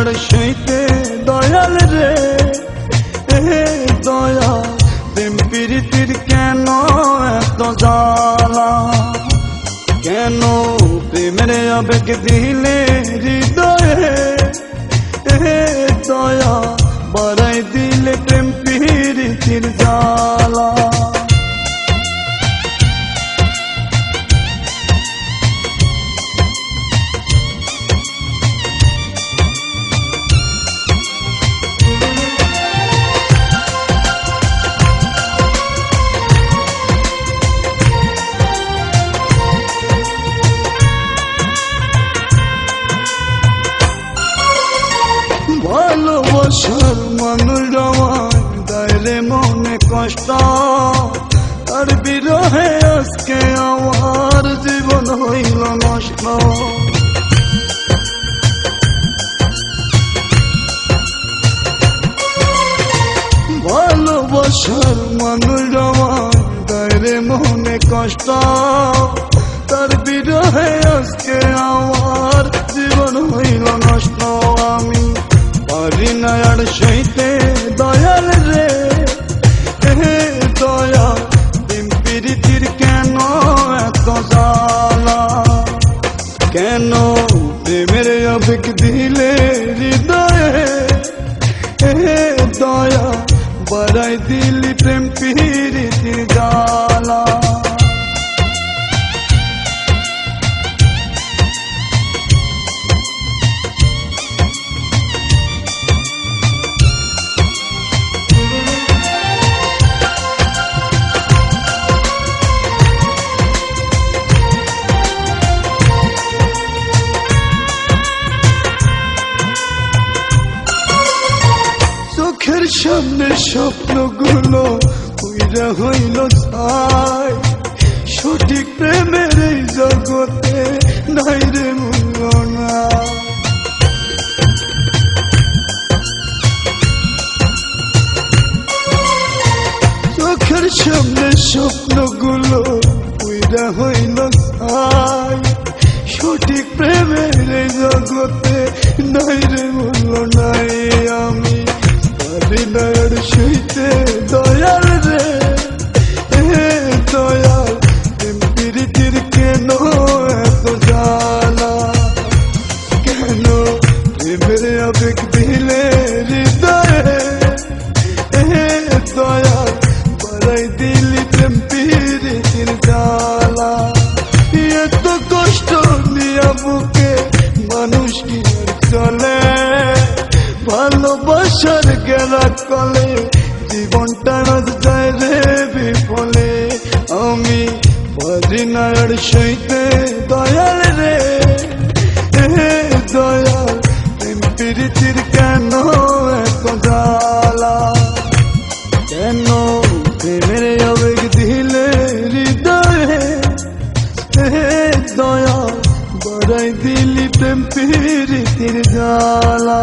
আর সইতে দয়াল রে দয়া প্রেম প্রীতির কেন এত জ্বালা কেন প্রেমের আবেগ দিলে হৃদয়ে দয়া বাড়াই দিলে প্রেম প্রীতির জ্বালা ভালোবাসার মানুষ আমার দায়রে মনে কষ্ট তার বিরহে আজকে আমার জীবন হইল নষ্ট ভালোবাসার মানুষ আমার দায়রে মনে কষ্ট তার বিরহে আজকে আমার জীবন হইল নষ্ট আমি পারি না আর সইতে দয়াল রে দয়া প্রেম প্রীতির কেন এত জ্বালা কেন প্রেমের আবেগ দিলে হৃদয়ে দয়া বাড়াই দিলি প্রেম প্রীতির জ্বালা চোখের সামনে স্বপ্নগুলো উইরা হইল ছাই সঠিক প্রেমের এই জগতে নাই রে মূল্য না চোখের সামনে স্বপ্নগুলো উইরা হইল ছাই সঠিক প্রেমের এই জগতে নাই রে মূল্য নাই আমি হৃদয়ের সইতে দয়াল রে দয়াল প্রেম প্রীতির কেন এত জ্বালা কেন প্রেমের আবেগ দিলে হৃদয়ে দয়াল বাড়াই দিলি প্রেম প্রীতির জ্বালা এত কষ্ট নিয়া বুকে মানুষ কি আর চলে ভালোবাসার গেলা কলে জীবনটা যায় রে বিফলে আমি পারি না আর সইতে দয়াল রে দয়াল প্রেম প্রীতির কেন এত জ্বালা কেন প্রেমের আবেগ দিলে হৃদয়ে দয়াল বাড়াই দিলি প্রেম প্রীতির জ্বালা